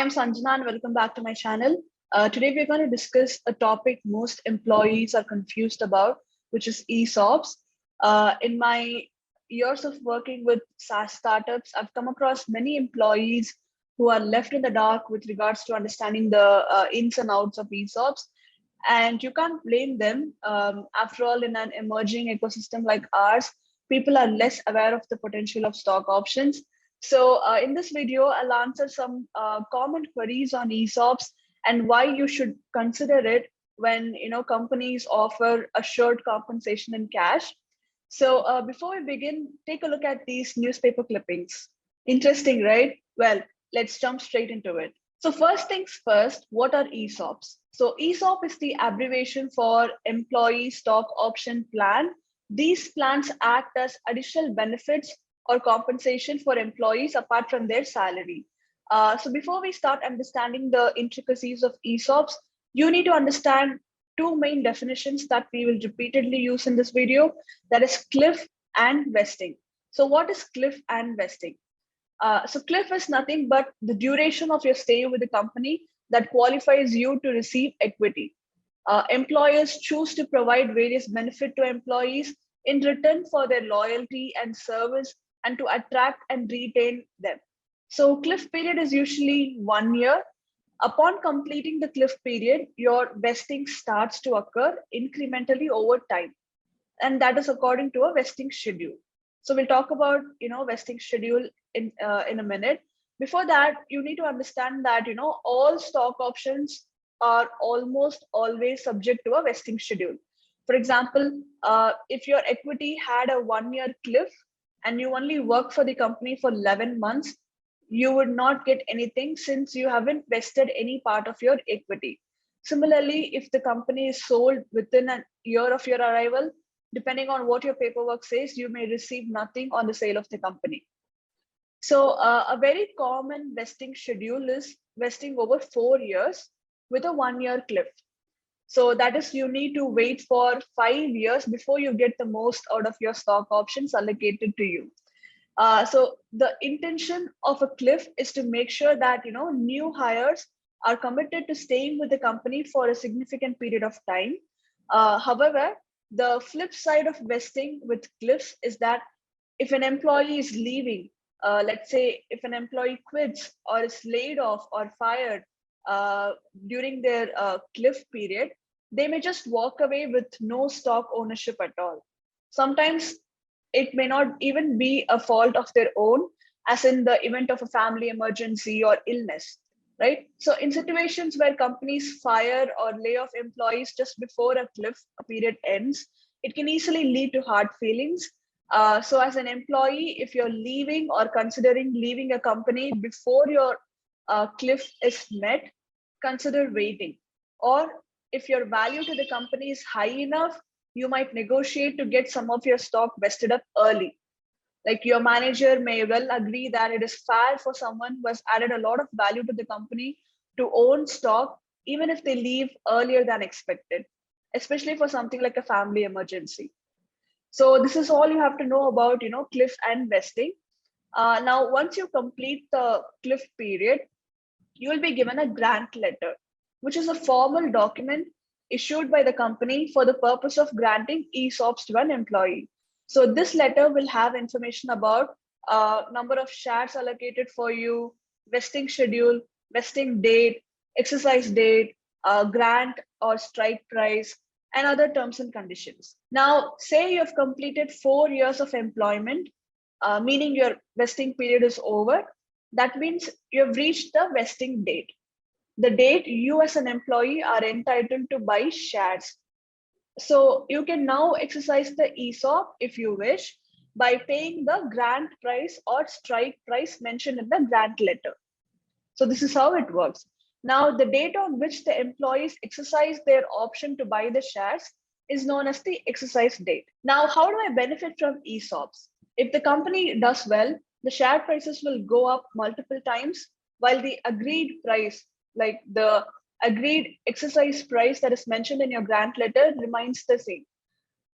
I'm Sanjana and welcome back to my channel. Today we're going to discuss a topic most employees are confused about, which is ESOPs. In my years of working with SaaS startups, I've come across many employees who are left in the dark with regards to understanding the ins and outs of ESOPs. And you can't blame them. After all, in an emerging ecosystem like ours, people are less aware of the potential of stock options. So in this video, I'll answer some common queries on ESOPs and why you should consider it when companies offer assured compensation in cash. So before we begin, take a look at these newspaper clippings. Interesting, right? Well, let's jump straight into it. So first things first, what are ESOPs? So ESOP is the abbreviation for Employee Stock Option Plan. These plans act as additional benefits or compensation for employees apart from their salary. So before we start understanding the intricacies of ESOPs, you need to understand two main definitions that we will repeatedly use in this video, that is cliff and vesting. So what is cliff and vesting? So cliff is nothing but the duration of your stay with the company that qualifies you to receive equity. Employers choose to provide various benefits to employees in return for their loyalty and service and to attract and retain them. So cliff period is usually 1 year. Upon completing the cliff period, your vesting starts to occur incrementally over time. And that is according to a vesting schedule. So we'll talk about vesting schedule in a minute. Before that, you need to understand that all stock options are almost always subject to a vesting schedule. For example, if your equity had a 1-year cliff and you only work for the company for 11 months, you would not get anything since you haven't vested any part of your equity. Similarly, if the company is sold within a year of your arrival, depending on what your paperwork says, you may receive nothing on the sale of the company. So a very common vesting schedule is vesting over 4 years with a 1-year cliff. So that is, you need to wait for 5 years before you get the most out of your stock options allocated to you. So the intention of a cliff is to make sure that new hires are committed to staying with the company for a significant period of time. However, the flip side of vesting with cliffs is that if an employee is leaving, let's say if an employee quits or is laid off or fired during their cliff period, they may just walk away with no stock ownership at all. Sometimes it may not even be a fault of their own, as in the event of a family emergency or illness, right? So in situations where companies fire or lay off employees just before a cliff period ends, it can easily lead to hard feelings. So as an employee, if you're leaving or considering leaving a company before your cliff is met, consider waiting. Or if your value to the company is high enough, you might negotiate to get some of your stock vested up early. Like your manager may well agree that it is fair for someone who has added a lot of value to the company to own stock, even if they leave earlier than expected, especially for something like a family emergency. So this is all you have to know about, cliff and vesting. Now, once you complete the cliff period, you will be given a grant letter, which is a formal document issued by the company for the purpose of granting ESOPs to an employee. So this letter will have information about number of shares allocated for you, vesting schedule, vesting date, exercise date, grant or strike price, and other terms and conditions. Now, say you have completed 4 years of employment, meaning your vesting period is over. That means you have reached the vesting date, the date you as an employee are entitled to buy shares. So you can now exercise the ESOP if you wish by paying the grant price or strike price mentioned in the grant letter. So this is how it works. Now, the date on which the employees exercise their option to buy the shares is known as the exercise date. Now, how do I benefit from ESOPs? If the company does well, the share prices will go up multiple times, while the agreed price, like the agreed exercise price that is mentioned in your grant letter, remains the same.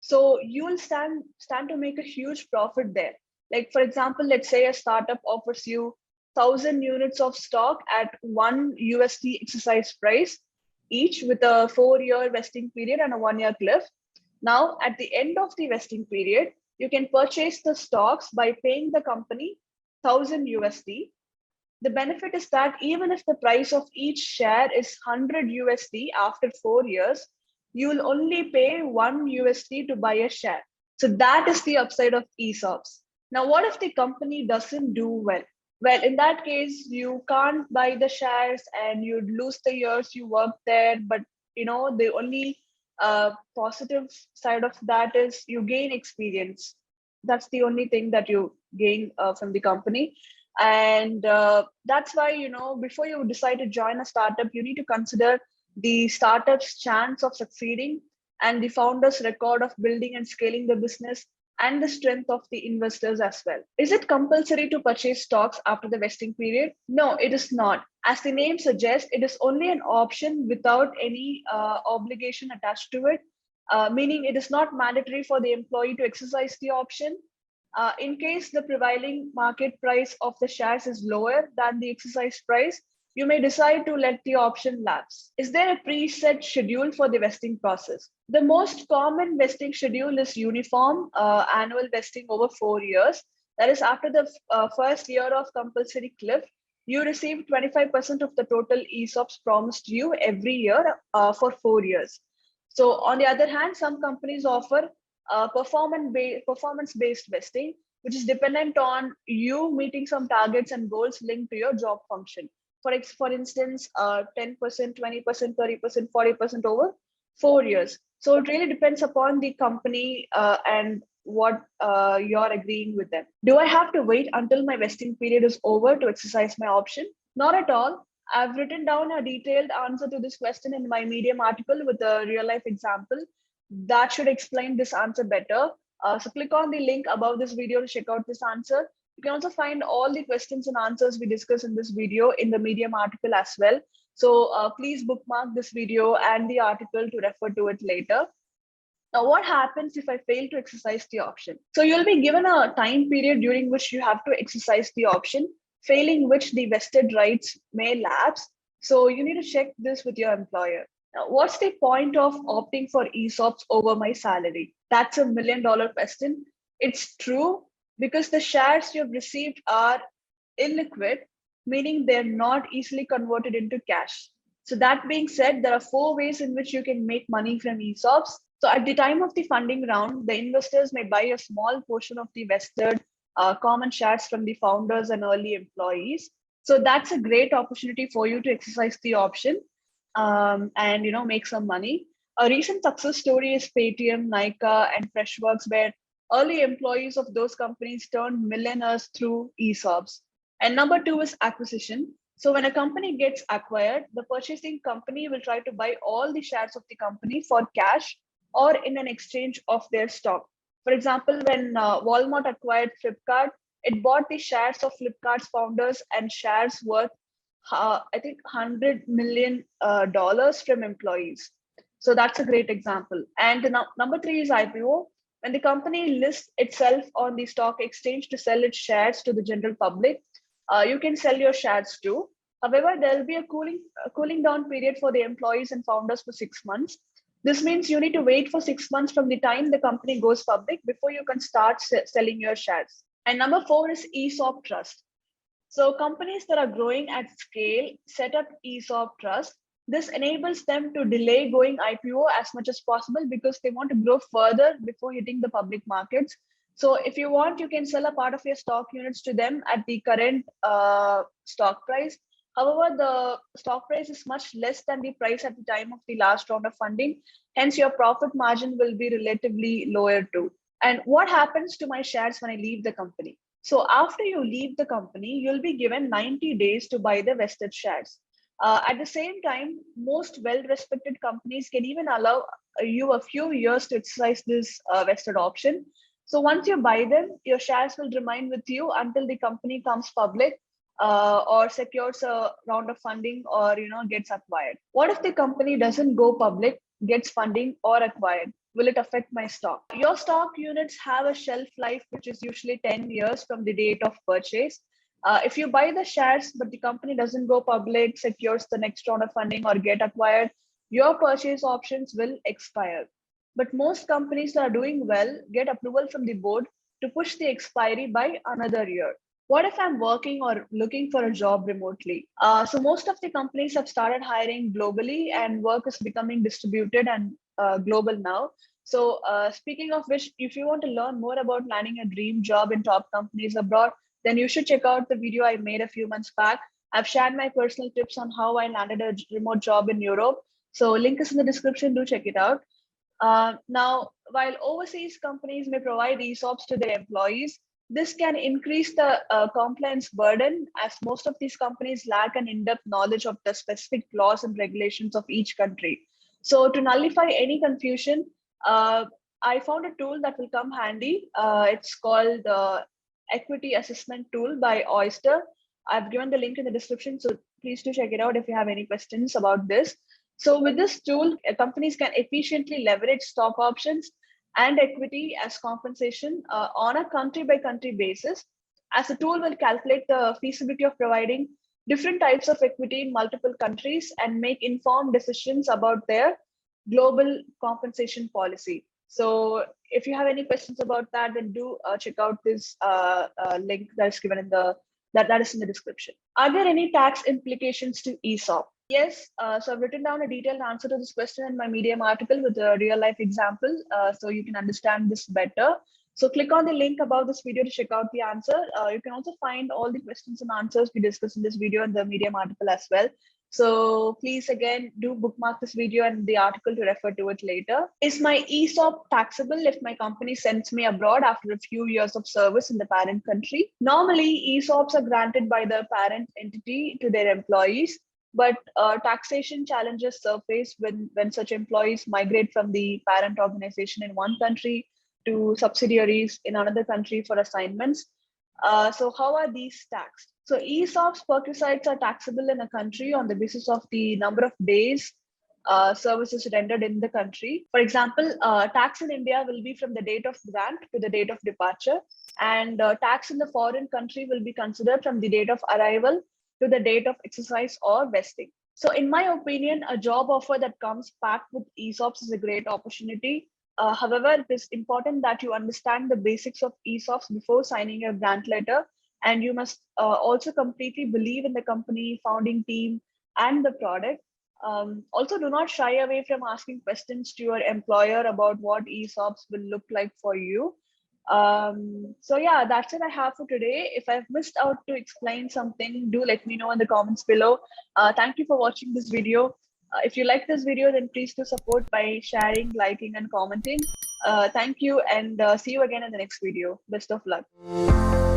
So you will stand to make a huge profit there. Like for example, let's say a startup offers you 1,000 units of stock at $1 exercise price each, with a 4-year vesting period and a 1-year cliff. Now, at the end of the vesting period, you can purchase the stocks by paying the company $1,000. The benefit is that even if the price of each share is $100 after 4 years, you will only pay $1 to buy a share. So that is the upside of ESOPs. Now, what if the company doesn't do well? Well, in that case, you can't buy the shares and you'd lose the years you worked there. But the only positive side of that is you gain experience. That's the only thing that you gain from the company. And that's why, before you decide to join a startup, you need to consider the startup's chance of succeeding and the founder's record of building and scaling the business and the strength of the investors as well. Is it compulsory to purchase stocks after the vesting period? No, it is not. As the name suggests, it is only an option without any obligation attached to it, meaning it is not mandatory for the employee to exercise the option. In case the prevailing market price of the shares is lower than the exercise price, you may decide to let the option lapse. Is there a preset schedule for the vesting process? The most common vesting schedule is uniform annual vesting over 4 years. That is, after the first year of compulsory cliff, you receive 25% of the total ESOPs promised you every year for 4 years. So on the other hand, some companies offer performance-based vesting, which is dependent on you meeting some targets and goals linked to your job function. For instance, 10%, 20%, 30%, 40% over 4 years. So it really depends upon the company and what you're agreeing with them. Do I have to wait until my vesting period is over to exercise my option? Not at all. I've written down a detailed answer to this question in my Medium article with a real life example that should explain this answer better. So click on the link above this video to check out this answer. You can also find all the questions and answers we discuss in this video in the Medium article as well. So please bookmark this video and the article to refer to it later. Now, what happens if I fail to exercise the option? So you'll be given a time period during which you have to exercise the option, failing which the vested rights may lapse. So you need to check this with your employer. Now, what's the point of opting for ESOPs over my salary? That's $1 million question. It's true because the shares you've received are illiquid, meaning they're not easily converted into cash. So that being said, there are 4 ways in which you can make money from ESOPs. So at the time of the funding round, the investors may buy a small portion of the vested common shares from the founders and early employees. So that's a great opportunity for you to exercise the option and make some money. A recent success story is Paytm, Nykaa, and Freshworks, where early employees of those companies turned millionaires through ESOPs. And number 2 is acquisition. So when a company gets acquired, the purchasing company will try to buy all the shares of the company for cash or in an exchange of their stock. For example, when Walmart acquired Flipkart, it bought the shares of Flipkart's founders and shares worth, I think, $100 million from employees. So that's a great example. And number 3 is IPO. When the company lists itself on the stock exchange to sell its shares to the general public, you can sell your shares too. However, there will be a cooling down period for the employees and founders for 6 months. This means you need to wait for 6 months from the time the company goes public before you can start selling your shares. And number 4 is ESOP trust. So companies that are growing at scale set up ESOP trust. This enables them to delay going IPO as much as possible because they want to grow further before hitting the public markets. So if you want, you can sell a part of your stock units to them at the current stock price. However, the stock price is much less than the price at the time of the last round of funding. Hence, your profit margin will be relatively lower too. And what happens to my shares when I leave the company? So after you leave the company, you'll be given 90 days to buy the vested shares. At the same time, most well-respected companies can even allow you a few years to exercise this vested option. So once you buy them, your shares will remain with you until the company comes public or secures a round of funding or gets acquired. What if the company doesn't go public, gets funding or acquired? Will it affect my stock? Your stock units have a shelf life which is usually 10 years from the date of purchase. If you buy the shares, but the company doesn't go public, secures the next round of funding, or get acquired, your purchase options will expire. But most companies that are doing well get approval from the board to push the expiry by another year. What if I'm working or looking for a job remotely? So most of the companies have started hiring globally, and work is becoming distributed and global now. So speaking of which, if you want to learn more about landing a dream job in top companies abroad, then you should check out the video I made a few months back. I've shared my personal tips on how I landed a remote job in Europe. So link is in the description, do check it out. Now, while overseas companies may provide ESOPs to their employees, this can increase the compliance burden, as most of these companies lack an in-depth knowledge of the specific laws and regulations of each country. So to nullify any confusion, I found a tool that will come handy. It's called the Equity Assessment Tool by Oyster. I've given the link in the description, so please do check it out if you have any questions about this. So with this tool, companies can efficiently leverage stock options and equity as compensation on a country by country basis, as the tool will calculate the feasibility of providing different types of equity in multiple countries and make informed decisions about their global compensation policy. So if you have any questions about that, then do check out this link that is given in the that is in the description. Are there any tax implications to ESOP? Yes, so I've written down a detailed answer to this question in my Medium article with a real life example, so you can understand this better. So click on the link above this video to check out the answer. You can also find all the questions and answers we discussed in this video in the Medium article as well. So please, again, do bookmark this video and the article to refer to it later. Is my ESOP taxable if my company sends me abroad after a few years of service in the parent country? Normally, ESOPs are granted by the parent entity to their employees, but taxation challenges surface when such employees migrate from the parent organization in one country to subsidiaries in another country for assignments. So how are these taxed? So ESOPs perquisites are taxable in a country on the basis of the number of days services rendered in the country. For example, tax in India will be from the date of grant to the date of departure, and tax in the foreign country will be considered from the date of arrival to the date of exercise or vesting. So in my opinion, a job offer that comes packed with ESOPs is a great opportunity. However, it is important that you understand the basics of ESOPs before signing your grant letter, and you must also completely believe in the company, founding team, and the product. Also, do not shy away from asking questions to your employer about what ESOPs will look like for you. So yeah, that's it I have for today. If I've missed out to explain something, do let me know in the comments below. Thank you for watching this video. If you like this video, then please do support by sharing, liking, and commenting. Thank you, and see you again in the next video. Best of luck.